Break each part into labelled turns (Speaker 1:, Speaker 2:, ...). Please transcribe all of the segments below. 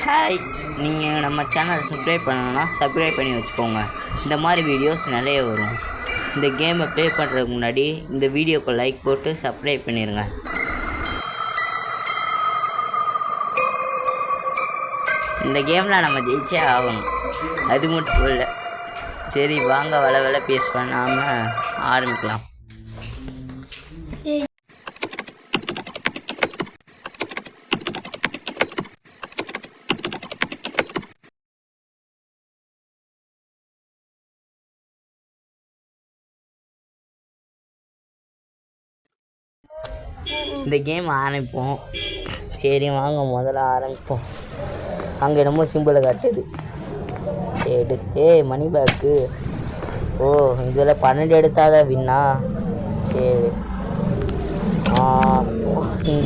Speaker 1: Hi, நீங்கள் நம்ம சேனலை சப்ஸ்கிரைப் பண்ணணும்னா சப்ஸ்கிரைப் பண்ணி வச்சுக்கோங்க. இந்த மாதிரி வீடியோஸ் நிறைய வரும். இந்த கேமை ப்ளே பண்ணுறதுக்கு முன்னாடி இந்த வீடியோக்கு லைக் போட்டு சப்ஸ்கிரைப் பண்ணிடுங்க. இந்த கேமில் நம்ம ஜெயிச்சே ஆகணும், அது மட்டும் இல்லை. சரி வாங்க, வள பேஸ் பண்ணாமல் ஆரம்பிக்கலாம். இந்த கேம் ஆரம்பிப்போம். சரி வாங்க, முதல்ல ஆரம்பிப்போம். அங்கே என்னமோ சிம்பிளை காட்டுது. சரி மணி பேக்கு. ஓ, இதில் 12 எடுத்தாதான் வின்னா. சரி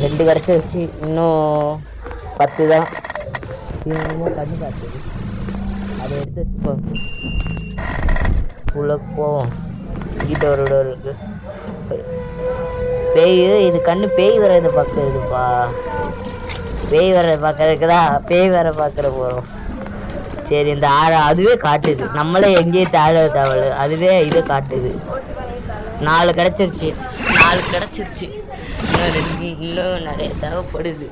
Speaker 1: 2 கிடச்சிருச்சு, இன்னும் 10 தான். இது என்னமோ கண்ணு காட்டுது, அதை எடுத்து வச்சுப்போம். உள்ள போவோம். இங்கிட்ட ஒரு டோர் இருக்கு. பேய், இது கண்ணு பேய் வர்றதை பார்க்குறதுப்பா. பேய் வர்றதை பார்க்கறதுக்கு தான் பேய் வர பார்க்குற போகிறோம். சரி, இந்த அதுவே காட்டுது, நம்மளே எங்கேயே தேட தேவை, அதுவே இதை காட்டுது. 4 கிடச்சிருச்சு. இன்னும் நிறைய தேவைப்படுது.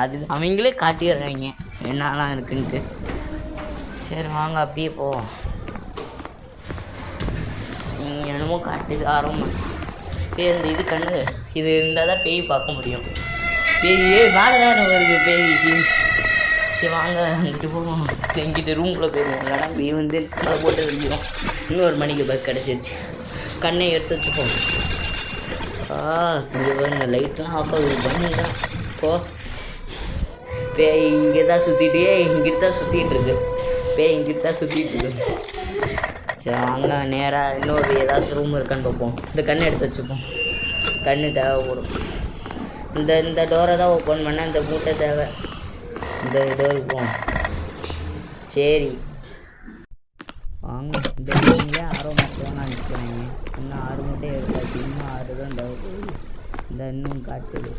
Speaker 1: அது அவங்களே காட்டிடுறாங்க என்னெல்லாம் இருக்குன்ட்டு. சரி வாங்க, அப்படியே போவோம். என்னமோ காட்டுது ஆரம்பம். இந்த இது கண்ணு இது இருந்தால் தான் பேய் பார்க்க முடியும். பேய் மேலே தானே வருது பேய். சரி வாங்க, அங்கிட்டு போவோம். எங்கிட்ட ரூம்குள்ளே போயிடுவோம், இல்லைனா பேய் வந்து அதை போட்டு வெளியிடும். இன்னொரு மணிக்கு பஸ் கிடச்சிருச்சு. கண்ணை எடுத்து வச்சுப்போம். இந்த லைட்லாம் ஆஃப் ஆகுது, பண்ணிதான் போ. பேய் இங்கே தான் சுற்றிட்டே, இங்கிட்டு தான் சுற்றிட்டு இருக்கு. பேய் இங்கிட்டு தான் சுற்றிட்டு இருக்கு. சரி வாங்க, நேராக இன்னொரு ஏதாச்சும் ரூம் இருக்கான்னு பார்ப்போம். இந்த கண்ணை எடுத்து வச்சுப்போம். கண்ணு தேவைப்படும். இந்த டோரை தான் ஓப்பன் பண்ண இந்த மூட்டை தேவை. இந்த டோருக்கு போவோம். சரி வாங்க, இந்த மூட்டையே 6 மூட்டை தான் நிற்கிறாங்க. இன்னும் 6 மூட்டையை எடுத்தாச்சு, இன்னும் 6 தான் தேவைப்படுது. இந்த இன்னும் காட்டுது,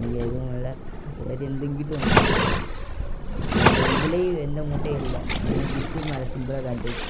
Speaker 1: இங்கே எதுவும் இல்லை. சரி, இந்த இங்கிட்டு இதுலேயும் எந்த மூட்டையும் இல்லை. டிஸ்கு மேலே சிம்பிளாக காட்டுது.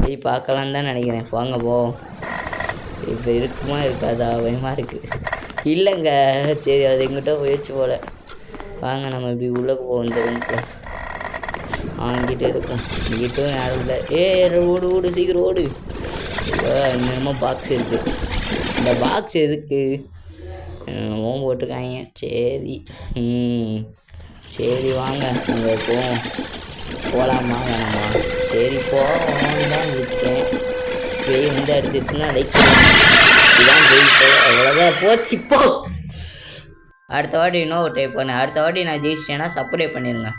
Speaker 1: சரி பார்க்கலாம் தான் நினைக்கிறேன். வாங்க போவோம். இப்போ இருக்குமா இருக்காதா பயமாக இருக்குது. இல்லைங்க, சரி அது எங்கிட்ட போயிடுச்சு போல். வாங்க நம்ம இப்படி உள்ளே போவோம். இந்த ரூமுக்குள்ள இங்கிட்ட இருக்கும். இங்கிட்டும் யாரும் இல்லை. ஓடு சீக்கிரம் ஓடு. என்னமோ பாக்ஸ் இருக்குது. இந்த பாக்ஸ் எதுக்கு என்னமோ போட்டுக்காங்க. சரி வாங்க அங்கே போகலாமா வேணாமா? சரி போவோம் தான் இருக்கேன். பேய் வந்து அடிச்சிருச்சுன்னா லைக் இதான் ஜெயிப்போ, அவ்வளோதான் போச்சு. இப்போ அடுத்த வாட்டி இன்னொரு ட்ரை பண்ணேன். அடுத்த வாட்டி நான் ஜெயிச்சிட்டேன்னா சப்ஸ்கிரைப் பண்ணிடுங்க.